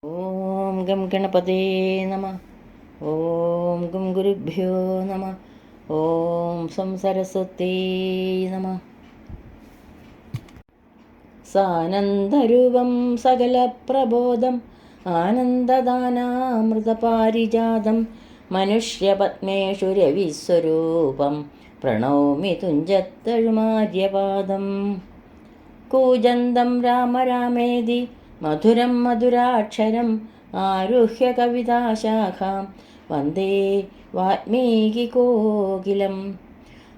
ഓം gum ഗണപതേ നമ. ഓം gum ഗുരുഭ്യോ നമ. ഓം സം സരസ്വതീ നമ. സാനന്ദരൂപം സകലപ്രബോധം ആനന്ദദാനാമൃതപാരിജാതം മനുഷ്യപത്മേഷു രവിസ്വരൂപം പ്രണൗമി തുഞ്ചത്തഴുമാര്യപാദം. കൂജന്തം രാമ രാമേതി മധുരം മധുരാക്ഷരം ആരുഹ്യ കവിതാശാഖാം വന്ദേ വാൽമീകികോകിലം.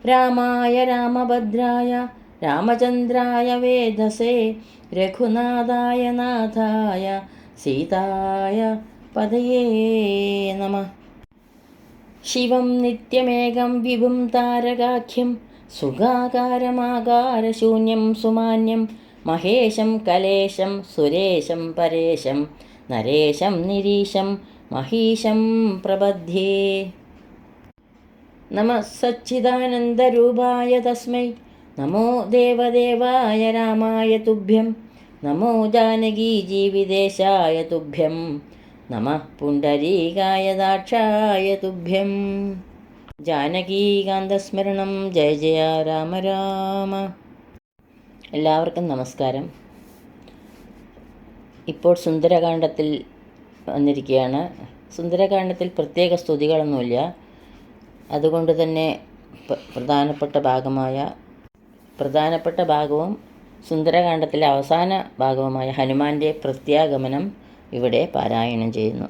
രാമായ രാമഭദ്രായ രാമചന്ദ്രായ വേധസേ രഘുനാഥായ നാഥായ സീതായ പതയേ നമഃ. ശിവം നിത്യമേകം വിഭും താരകാഖ്യം സുഖാകാരമാകാരശൂന്യം സുമാന്യം മഹേശം കലേശം സുരേശം പരേശം നരേശം നിരീശം മഹീശം പ്രപദ്ധ്യേ. നമഃ സച്ചിദാനന്ദരൂപായ തസ്മൈ നമോ ദേവദേവായ രാമായ തുഭ്യം നമോ ജാനകീജീവിതേശായ തുഭ്യം നമഃ പുണ്ഡരീകായ ദാക്ഷായ തുഭ്യം. ജാനകീകാന്തസ്മരണം. ജയ ജയ രാമ രാമ. എല്ലാവർക്കും നമസ്കാരം. ഇപ്പോൾ സുന്ദരകാന്ഡത്തിൽ വന്നിരിക്കുകയാണ്. സുന്ദരകാന്ഡത്തിൽ പ്രത്യേക സ്തുതികളൊന്നുമില്ല. അതുകൊണ്ട് തന്നെ പ്രധാനപ്പെട്ട ഭാഗവും സുന്ദരകാന്ഡത്തിലെ അവസാന ഭാഗവുമായ ഹനുമാന്റെ പ്രത്യാഗമനം ഇവിടെ പാരായണം ചെയ്യുന്നു.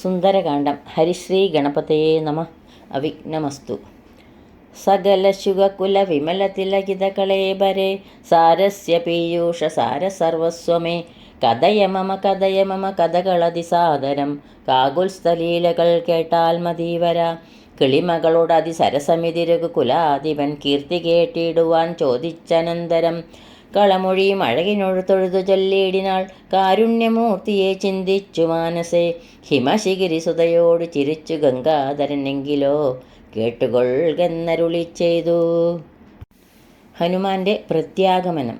സുന്ദരകാന്ഡം. ഹരിശ്രീ ഗണപതയേ നമഃ. അവിഘ്നമസ്തു. സകലശുഗകുല വിമലതിലകിതകളേബരേ സാരസ്യ പീയൂഷ സാരസർവസ്വമേ കഥയ മമ കഥകളതിസാദരം കാകുൽസ്ഥലീലകൾ കേട്ടാൽ മതീവര. കിളിമകളോട് അതിസരസമിതി രഘുകുലാധിപൻ കീർത്തി കേട്ടിടുവാൻ ചോദിച്ചനന്തരം കളമൊഴിയും അഴകിനൊഴു തൊഴുതു ചൊല്ലിയിടിനാൾ കാരുണ്യമൂർത്തിയെ ചിന്തിച്ചു മാനസേ. ഹിമശിഖിരി സുതയോട് ചിരിച്ചു ഗംഗാധരനെങ്കിലോ കേട്ടുകൊള്ളുകെന്നരുളി ചെയ്തു. ഹനുമാന്റെ പ്രത്യാഗമനം.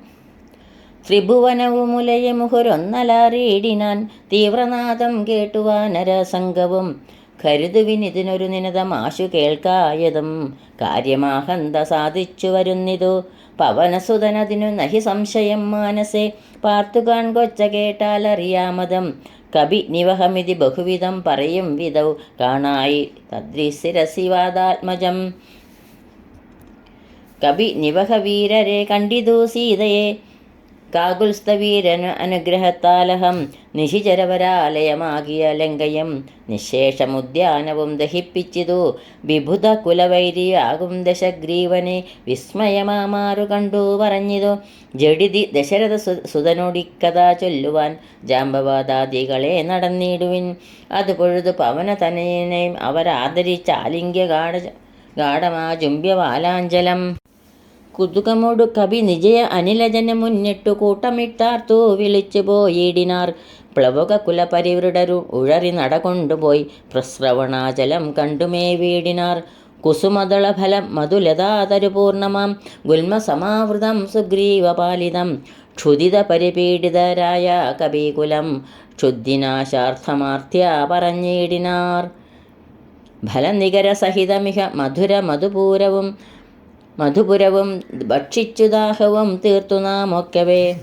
ത്രിഭുവനവുമുലയെ മുഹുരൊന്നലാറിയിടിനാൻ തീവ്രനാദം കേട്ടു വാനരസംഘവും കരുതുവിനിതിനൊരു നിനതമാശു കേൾക്കായതും കാര്യമാഹന്ത സാധിച്ചു വരുന്നിതു. പവനസുതനതിനു നഹി സംശയം മാനസേ പാർത്തുകാൺ കൊച്ച കേട്ടാലറിയാമതം. കവി നിവഹമിതി ബഹുവിധം പറയും വിധൗ കാണായി തദ്രിശിരസിവാദാത്മജം. കവി നിവഹവീരരെ കണ്ടിതു സീതയെ കാകുൽസ്ഥവീരന് അനുഗ്രഹത്താലഹം നിശിചരവരാലയമാകിയ ലങ്കയും നിശേഷമുദ്യാനവും ദഹിപ്പിച്ചിതു. വിഭുത കുലവൈരിയാകും ദശഗ്രീവനെ വിസ്മയമാമാറു കണ്ടു പറഞ്ഞിതു. ജഡിതി ദശരഥ സുതനോടിക്കഥ ചൊല്ലുവാൻ ജാമ്പവാദാദികളെ നടന്നിടുവിൻ. അത് പൊഴുതു പവന തനയനെയും അവരാദരിച്ചാലിംഗ്യ ഗാഠമാ ചുംബ്യവാലാഞ്ചലം. കുതുകമോടു കവി നിജയ അനിലജന മുന്നിട്ടു കൂട്ടമിട്ടാർത്തു വിളിച്ചു പോയിടിനാർ. പ്ലവക കുലപരിവൃഢരു ഉഴറി നടകൊണ്ടുപോയി പ്രസ്രവണാചലം കണ്ടുമേ വീടിനാർ. കുസുമദളഫലം മധുലതാതരുപൂർണമാം ഗുൽമസമാവൃതം സുഗ്രീവപാലിതം ക്ഷുദിത പരിപീഡിതരായ കവികുലം ക്ഷുദ്ധിനാശാർത്ഥമാർത്യ പറഞ്ഞിടിനാർ. ഫലനികരസഹിതമിഹ മധുപുരവും ഭക്ഷിച്ചു ദാഹവും തീർത്തു നാമൊക്കവേ.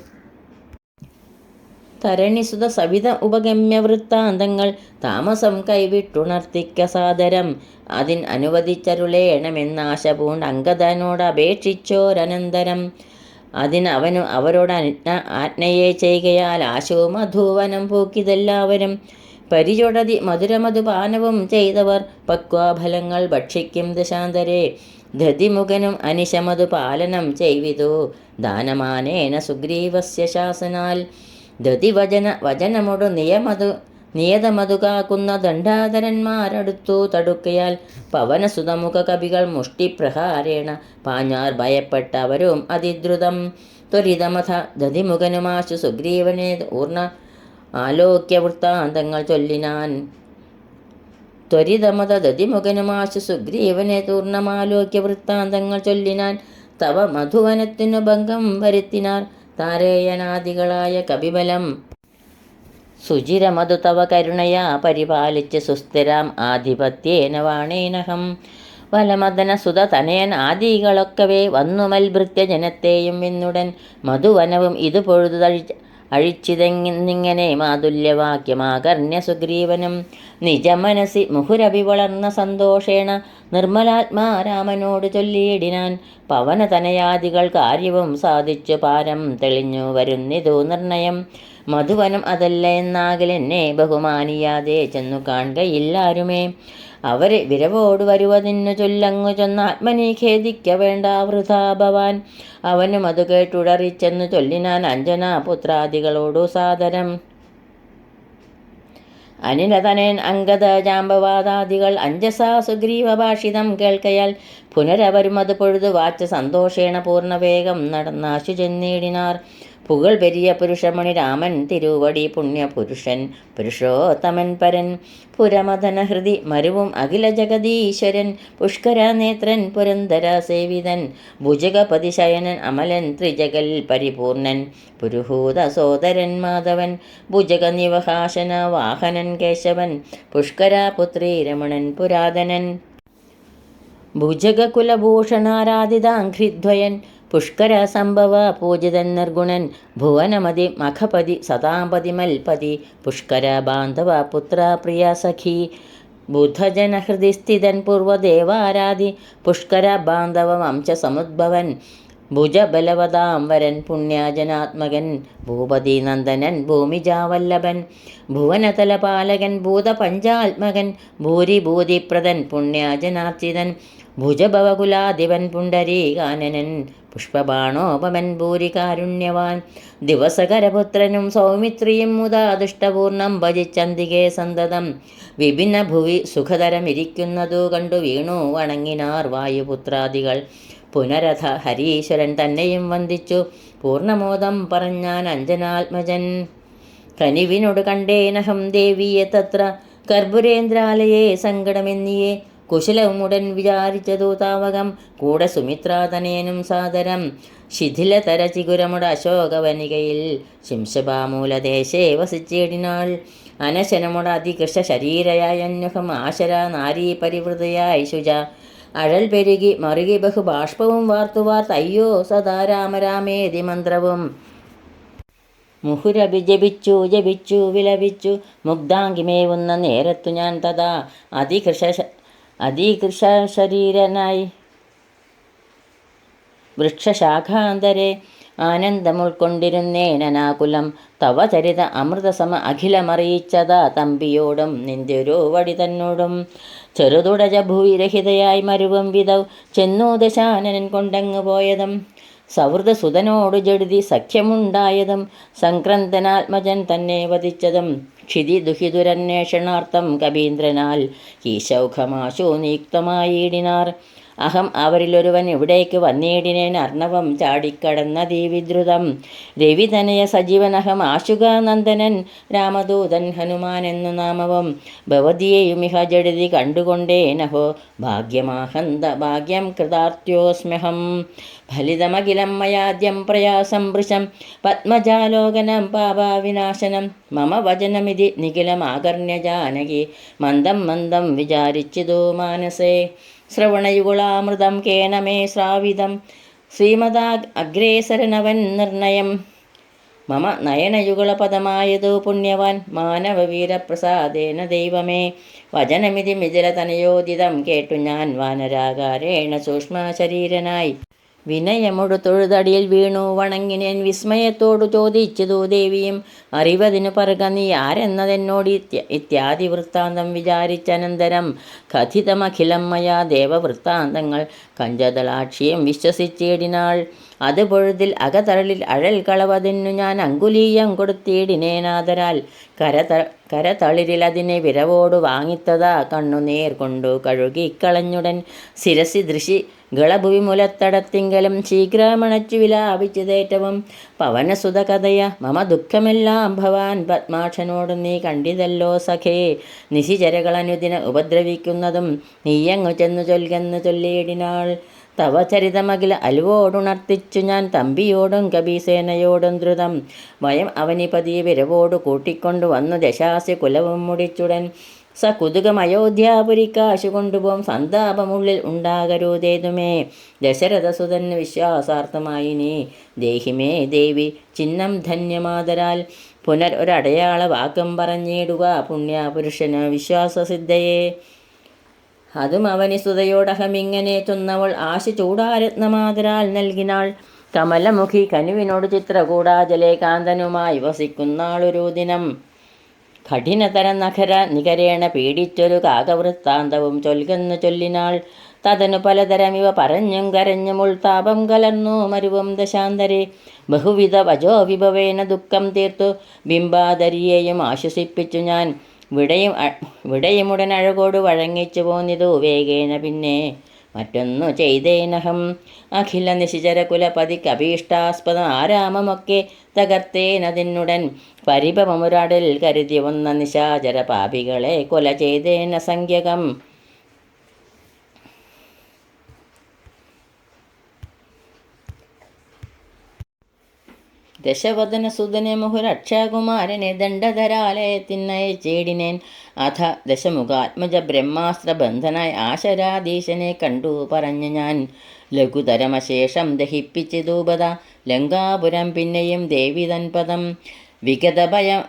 തരണിസുത സവിത ഉപഗമ്യ വൃത്താന്തങ്ങൾ താമസം കൈവിട്ടുണർത്തിക്ക സാദരം അതിൻ അനുവദിച്ചരുളേണമെന്നാശ പൂണ്ട് അംഗദനോട് അപേക്ഷിച്ചോരനന്തരം. അതിനവനു അവരോട് ആജ്ഞയെ ചെയ്യുകയാൽ ആശോ മധുവനം പൂക്കിതെല്ലാവരും പരിചൊടതി മധുരമധുപാനവും ചെയ്തവർ പക്വാഫലങ്ങൾ ഭക്ഷിക്കും ദശാന്തരെ. ധതിമുഖനും അനിശമധു പാലനം ചെയ്വിതു ദാനമാനേന സുഗ്രീവസ്യ ശാസനാൽ. വചനമൊടു നിയതമധു കാക്കുന്ന ദണ്ഡാധരന്മാരടുത്തു തടുക്കയാൽ പവനസുതമുഖ കവികൾ മുഷ്ടിപ്രഹാരേണ പാഞ്ഞാർ ഭയപ്പെട്ടവരും അതിദ്രുതം. ത്വരിതമഥ ദതിമുഖനുമാശു സുഗ്രീവനെ ഊർണ ആലോക്യ വൃത്താന്തങ്ങൾ ചൊല്ലിനാൻ. ത്വരിതമതതിമുഖനുമാശു സുഗ്രീവനെ തൂർണമാലോക്യ വൃത്താന്തങ്ങൾ ചൊല്ലിനാൻ. തവ മധുവനത്തിനു ഭംഗം വരുത്തിനാർ താരേയനാദികളായ കപിബലം സുചിരമതു തവ കരുണയാ പരിപാലിച്ച് സുസ്ഥിരാം ആധിപത്യേന വാണേനഹം. വലമദന സുത തനയൻ ആദികളൊക്കവേ വന്നുമൽഭൃത്യ ജനത്തെയും വിന്നുടൻ മധുവനവും ഇത് അഴിച്ചിതെന്നിങ്ങനെ മാതുല്യവാക്യമാകർണ്യ സുഗ്രീവനും. നിജമനസി മുഹുരഭി വളർന്ന സന്തോഷേണ നിർമ്മലാത്മാ രാമനോട് ചൊല്ലിയിടിനാൻ. പവനതനയാദികൾ കാര്യവും സാധിച്ചു പാരം തെളിഞ്ഞു വരുന്നിതു നിർണയം. മധുവനം അതല്ല എന്നാകിലെന്നെ ബഹുമാനിയാതെ ചെന്നു കാൺകയില്ലാരുമേ. അവരെ വിരവോടു വരുവതിന്നു ചൊല്ലങ്ങു ചൊന്നാത്മനി ഖേദിക്ക വേണ്ട വൃഥാ ഭവാൻ. അവനും അത് കേട്ടുടറിച്ചെന്നു ചൊല്ലിനാൻ അഞ്ജനാപുത്രാദികളോടു സാദരം. അനിലതനയൻ അംഗദ ജാമ്പവാദാദികൾ അഞ്ജസാ സുഗ്രീവഭാഷിതം കേൾക്കയാൽ പുനരവരും അത് പൊഴുതു വാച്ച സന്തോഷേണ പൂർണ്ണവേഗം നടന്നാശു ചെന്നിടിനാർ. പുകൾ പെരിയ പുരുഷമണി രാമൻ തിരുവടി പുണ്യപുരുഷൻ പുരുഷോത്തമൻ പരൻ. പുരമദന ഹൃദി മരുവും അഖില ജഗദീശ്വരൻ പുഷ്കരനേത്രൻ പുരന്തര സേവിതൻ. ഭുജഗപതിശയനൻ അമലൻ ത്രിജഗൽ പരിപൂർണൻ പുരുഹൂത സോദരൻ മാധവൻ. ഭുജഗനിവഹാശന വാഹനൻ കേശവൻ പുഷ്കരപുത്രി രമണൻ പുരാതനൻ. ഭുജഗകുലഭൂഷണാരാധിതാഘ്രിദ്വയൻ പുഷ്കര സംഭവ പൂജിതൻ നിർഗുണൻ. ഭുവനമതി മഖപതി സതാപതി മൽപതി പുഷ്കര ബാന്ധവ പുത്ര പ്രിയ സഖി. ബുധജനഹൃദി സ്ഥിതൻ പൂർവദേവാരാധി പുഷ്കര ബാന്ധവ വംശസമുദ്ഭവൻ. ഭുജബലവതാം വരൻ പുണ്യജനാത്മകൻ ഭൂപതി നന്ദനൻ ഭൂമിജാവല്ലഭൻ. ഭുവനതലപാലകൻ ഭൂതപഞ്ചാത്മകൻ ഭൂരിഭൂതിപ്രദൻ പുണ്യജനാർച്ചിതൻ. ഭുജഭവകുലാധിപൻ പുണ്ടരീകാനനൻ പുഷ്പബാണോപമൻ ഭൂരികാരുണ്യവാൻ. ദിവസകരപുത്രനും സൗമിത്രിയും മുതാ ദുഷ്ടപൂർണം ഭജിച്ചന്തികെ സന്തതം. വിഭിന്ന ഭുവി സുഖതരമിരിക്കുന്നതു കണ്ടു വീണു വണങ്ങിനാർ വായുപുത്രാദികൾ. പുനരഥ ഹരീശ്വരൻ തന്നെയും വന്ദിച്ചു പൂർണ്ണമോദം പറഞ്ഞാൻ അഞ്ജനാത്മജൻ. കനിവിനോട് കണ്ടേനഹം ദേവിയെ തത്ര കർപ്പുരേന്ദ്രാലയെ സങ്കടമെന്നിയെ. കുശലമുടൻ വിചാരിച്ചതു താവകം കൂടെ സുമിത്രാതനയനും സാദരം. ശിഥിലതര ചിഗുരമുട അശോകവനികയിൽ ശിംശഭാമൂലദേശേ വസിച്ചിടിനാൾ. അനശനമുട അതികൃഷ ശരീരയായന്യുഹം ആശര നാരീ പരിവൃതയായി ശുച. അഴൽ പെരുകി മറുകി ബഹുബാഷ്പവും വാർത്തു സദാ രാമരാമേതി മന്ത്രവും. മുഹുരഭി ജപിച്ചു വിലപിച്ചു മുഗ്ധാംഗിമേവുന്ന നേരത്തു ഞാൻ തഥാ അതികൃഷ ശരീരനായി വൃക്ഷശാഖാന്തരെ ആനന്ദമുൾക്കൊണ്ടിരുന്നേനാകുലം. തവ ചരിത അമൃതസമ അഖിലമറിയിച്ചതാ തമ്പിയോടും നിന്തൊരു വടി തന്നോടും. ചെറുതുടജ ഭൂവിരഹിതയായി മരുവും വിധൗ ചെന്നു ദശാനനൻ കൊണ്ടങ്ങു പോയതും. സൗഹൃദസുതനോടു ജഡിതി സഖ്യമുണ്ടായതും സംക്രന്ദനാത്മജൻ തന്നെ വധിച്ചതും. ക്ഷിതി ദുഹിതുരന്വേഷണാർത്ഥം കവീന്ദ്രനാൽ ഈശൗഖമാശു നിയുക്തമായിടിനാർ. അഹം അവരിലൊരുവൻ ഇവിടേക്ക് വന്നിടിനേൻ അർണവം ചാടിക്കടന്ന ദീവിദ്രുതം. രവിതനയ സജീവനഹം ആശുകാനന്ദനൻ രാമദൂതൻ ഹനുമാൻ എന്നു നാമവും. ഭവതിയെയുമിഹ ജഡിതി കണ്ടുകൊണ്ടേനഹോ ഭാഗ്യം കൃതാർത്യോസ്മ്യഹം. ഫലിതമഖിലം മയാദ്യം പ്രയാസം വൃശം പത്മജാലോകനം പാപാവിനാശനം. മമ വചനമിതി നിഖിലമാകർണ്യ ജാനകി മന്ദം മന്ദം വിചാരിച്ചിതു മാനസേ. ശ്രവണയുഗളാമൃതം കേന മേ ശ്രാവിതം ശ്രീമദാ അഗ്രേസരനവൻ നിർണയം. മമ നയനയുഗളപദമായതു പുണ്യവാൻ മാനവവീരപ്രസാദേന ദൈവമേ. വചനമിതി മിഥിലതനയോദിതം കേട്ടു ഞാൻ വാനരാകാരേണ സൂക്ഷ്മ ശരീരനായി. വിനയമൊടു തൊഴുതടിയിൽ വീണു വണങ്ങിനേൻ വിസ്മയത്തോടു ചോദിച്ചതു ദേവിയും. അറിവതിനു പറക നീ ആരെന്നതെന്നോട് ഇത്യാദി വൃത്താന്തം വിചാരിച്ചനന്തരം കഥിതമഖിലം മയാ ദേവവൃത്താന്തങ്ങൾ കഞ്ചദളാക്ഷിയും വിശ്വസിച്ചിടിനാൾ. അത് പൊഴുതിൽ അകതരളിൽ അഴൽ കളവതിന്നു ഞാൻ അങ്കുലീയം കൊടുത്തിടിനേനാദരാൽ. കരതളിരിൽ അതിനെ വിരവോടു വാങ്ങിത്തതാ കണ്ണുനീർ കൊണ്ടു കഴുകിക്കളഞ്ഞുടൻ. ശിരസി ദൃശി ഗളഭുവി മുലത്തടത്തിങ്കലും ശീഘ്രമണച്ചു വിലാപിച്ചതേറ്റവും. പവനസുത കഥയ മമ ദുഃഖമെല്ലാം ഭവാൻ പത്മാക്ഷനോട് നീ കണ്ടിതല്ലോ സഖേ. നിശിചരകളനുദിന ഉപദ്രവിക്കുന്നതും നീയങ്ങു ചെന്നു ചൊൽകെന്നു ചൊല്ലിയിടിനാൾ. തവ ചരിതമകില അലുവോടുണർത്തിച്ചു ഞാൻ തമ്പിയോടും കബീസേനയോടും ദ്രുതം വയം അവനിപതി വിരവോടു കൂട്ടിക്കൊണ്ടു വന്നു ദശാസ്യ കുലവും മുടിച്ചുടൻ കുതുകം അയോധ്യാപുരിക്കാശു കൊണ്ടുപോകും സന്താപമുള്ളിൽ ഉണ്ടാകരുതേതുമേ ദശരഥസുതൻ വിശ്വാസാർത്ഥമായി നീ ദേഹിമേ ദേവി ചിഹ്നം ധന്യമാതരാൽ ഒരടയാള വാക്കം പറഞ്ഞിടുക പുണ്യപുരുഷന് വിശ്വാസസിദ്ധയെ അതും അവനി സുതയോടഹമിങ്ങനെ ചൊന്നവൾ ആശ ചൂടാരത്നമാതരാൽ നൽകിനാൾ കമലമുഖി കനുവിനോട് ചിത്രകൂടാജലെ കാന്തനുമായി വസിക്കുന്നാളൊരു ദിനം കഠിനതര നഖര നികരേണ പീഡിച്ചൊരു കാകവൃത്താന്തവും ചൊൽകുന്നു ചൊല്ലിനാൾ തതനു പലതരമിവ പറഞ്ഞും കരഞ്ഞും ഉൾതാപം കലർന്നു മരുവും ദശാന്തരെ ബഹുവിധ വജോ വിഭവേന ദുഃഖം തീർത്തു ബിംബാദരിയെയും ആശ്വസിപ്പിച്ചു ഞാൻ വിടയുമുടൻ അഴകോട് വഴങ്ങിച്ചു പോന്നിതു വേഗേന പിന്നെ മറ്റൊന്നു ചെയ്തേനഹം അഖില നിശിചര കുലപതിക്കഭീഷ്ടാസ്പദ ആരാമമൊക്കെ തകർത്തേനതിനുടൻ പരിഭവമുരാടിൽ കരുതി വന്ന നിശാചര പാപികളെ കൊല ചെയ്തേന സംഖ്യകം ദശവദന സുതനെ മുഹുരക്ഷകുമാരനെ ദണ്ഡധരാലയത്തിനയച്ചേടിനേൻ അഥ ദശമുഖാത്മജ ബ്രഹ്മാസ്ത്രബന്ധനായി ആശരാധീശനെ കണ്ടു പറഞ്ഞു ഞാൻ ലഘുതരമശേഷം ദഹിപ്പിച്ച് ധൂപത ലങ്കാപുരം പിന്നെയും ദേവി തൻപദം വിഗതഭയം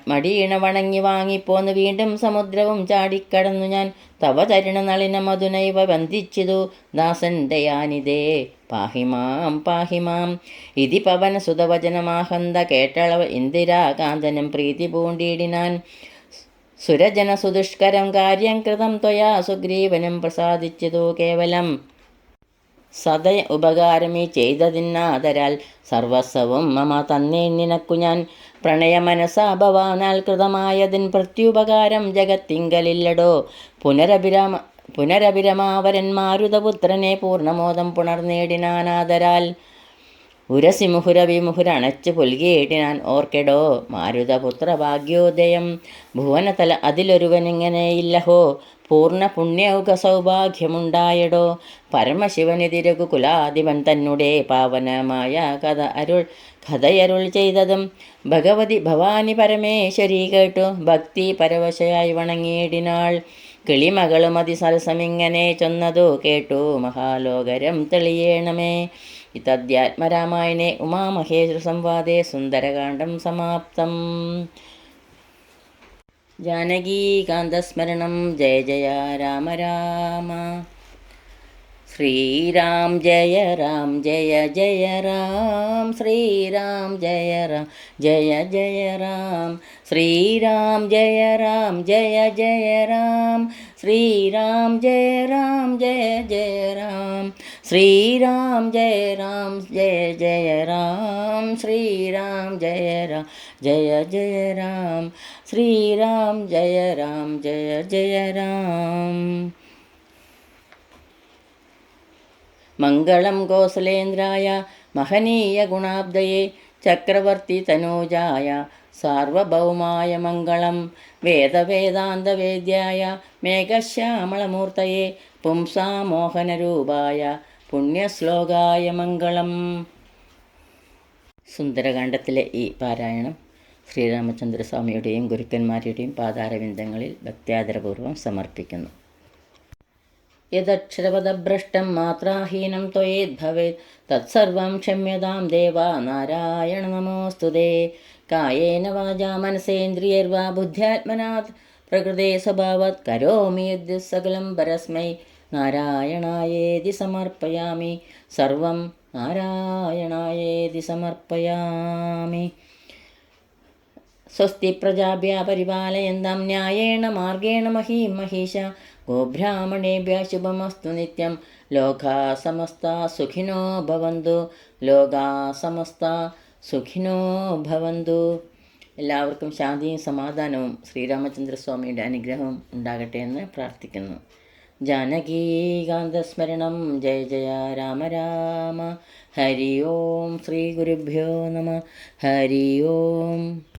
മടിയിണ വണങ്ങി വാങ്ങിപ്പോന്ന് വീണ്ടും സമുദ്രവും ചാടിക്കടന്നു ഞാൻ തവ തരുണ നളിന മധുനൈവ വന്ദിച്ചിതു ദാസൻ ദയാനിതേ പാഹിമാം പാഹിമാം ഇതി പവന സുതവചനമാഹന്ത കേട്ടളവ ഇന്ദിരാകാന്തനം പ്രീതി പൂണ്ടിടിനാൻ സുരജന സുദുഷ്കരം കാര്യം കൃതം ത്വയാ സുഗ്രീവനും പ്രസാദിച്ചതു കേവലം സദയ ഉപകാരമീ ചെയ്തതിന്നാദരാൽ സർവസ്വവും മമ തന്നേ നിനക്കു ഞാൻ പ്രണയമനസാ ഭവാനാൽ കൃതമായതിൻ പ്രത്യുപകാരം ജഗത്തിങ്കലില്ലടോ പുനരഭിരമാവരൻ മാരുതപുത്രനെ പൂർണ്ണമോദം പുണർനേടിനാനാദരാൽ ഉരസിമുഹുരവിമുഹുരണച്ചു പുൽകിയിടിനാൻ ഓർക്കെടോ മാരുതപുത്ര ഭാഗ്യോദയം ഭുവനതല അതിലൊരുവനിങ്ങനെയില്ലഹോ പൂർണ്ണ പുണ്യൗക സൗഭാഗ്യമുണ്ടായടോ പരമശിവനെതിരകു കുലാധിപൻ തന്നെ പാവനമായ കഥയരുൾ ചെയ്തതും ഭഗവതി ഭവാനി പരമേശ്വരി കേട്ടു ഭക്തി പരവശയായി വണങ്ങിയിടിനാൾ കിളിമകളും അതിസരസമിങ്ങനെ ചൊന്നതു കേട്ടു മഹാലോകരം തെളിയേണമേ ഇതദ്ധ്യാത്മരാമായണേ ഉമാമഹേശ്വര സംവാദേ സുന്ദരകാണ്ഡം സമാപ്തം. ജാനകീകാന്തസ്മരണം. ജയ ജയ രാമ രാമ. ശ്രീരാം ജയ രാം ജയ ജയ രാം. ശ്രീരാം ജയ രാം ജയ ജയ രാം. ശ്രീരാം ജയ രാം ജയ ജയ രാം. ശ്രീരാം ജയ രാം ജയ ജയ രാം. ശ്രീരാം ജയ രാം ജയ ജയ രാം. ശ്രീരാം ജയ രാം ജയ ജയ രാം. ശ്രീരാം ജയ രാം ജയ ജയ രാം. മംഗളം കൗസലേന്ദ്രായ മഹനീയ ഗുണാബ്ദയേ ചക്രവർത്തി തനൂജായ സാർവഭൗമായ മംഗളം വേദവേദാന്തവേദ്യായ മേഘശ്യാമളമൂർത്തയേ പുംസാമോഹനരൂപായ പുണ്യശ്ലോകായ മംഗളം. സുന്ദരകാണ്ഡത്തിലെ ഈ പാരായണം ശ്രീരാമചന്ദ്രസ്വാമിയുടെയും ഗുരുക്കന്മാരുടെയും പാതാരവിന്ദങ്ങളിൽ ഭക്ത്യാദരപൂർവ്വം സമർപ്പിക്കുന്നു. യദക്ഷരപദഭ്രഷ്ടം മാത്രാഹീനം ത്വയേദ്ഭവേത് തത്സർവം ക്ഷമ്യതാം ദേവ നാരായണ നമോസ്തുതേ. കായേന വാചാ മനസേന്ദ്രിയൈർവാ ബുദ്ധ്യാത്മനാ പ്രകൃതേ സ്വഭാവത് കരോമി യദ്യത് സകലം പരസ്മൈ നാരായണായേതി സമർപ്പയാമി. സർവം നാരായണായേതി സമർപ്പയാമി. സ്വസ്തി പ്രജാഭ്യ പരിപാലയന്താം ന്യായേണ മാർഗേണ മഹീം മഹീശ. ഗോബ്രാഹ്മണേഭ്യ ശുഭമസ്തു നിത്യം. ലോകാ സമസ്താ സുഖിനോ ഭവന്തു. ലോകാ സമസ്താ സുഖിനോ ഭവന്തു. എല്ലാവർക്കും ശാന്തിയും സമാധാനവും ശ്രീരാമചന്ദ്രസ്വാമിയുടെ അനുഗ്രഹവും ഉണ്ടാകട്ടെ എന്ന് പ്രാർത്ഥിക്കുന്നു. ജാനകീകാന്തസ്മരണം. ജയ ജയ രാമ രാമ. ഹരി ഓം. ശ്രീ ഗുരുഭ്യോ നമ. ഹരി ഓം.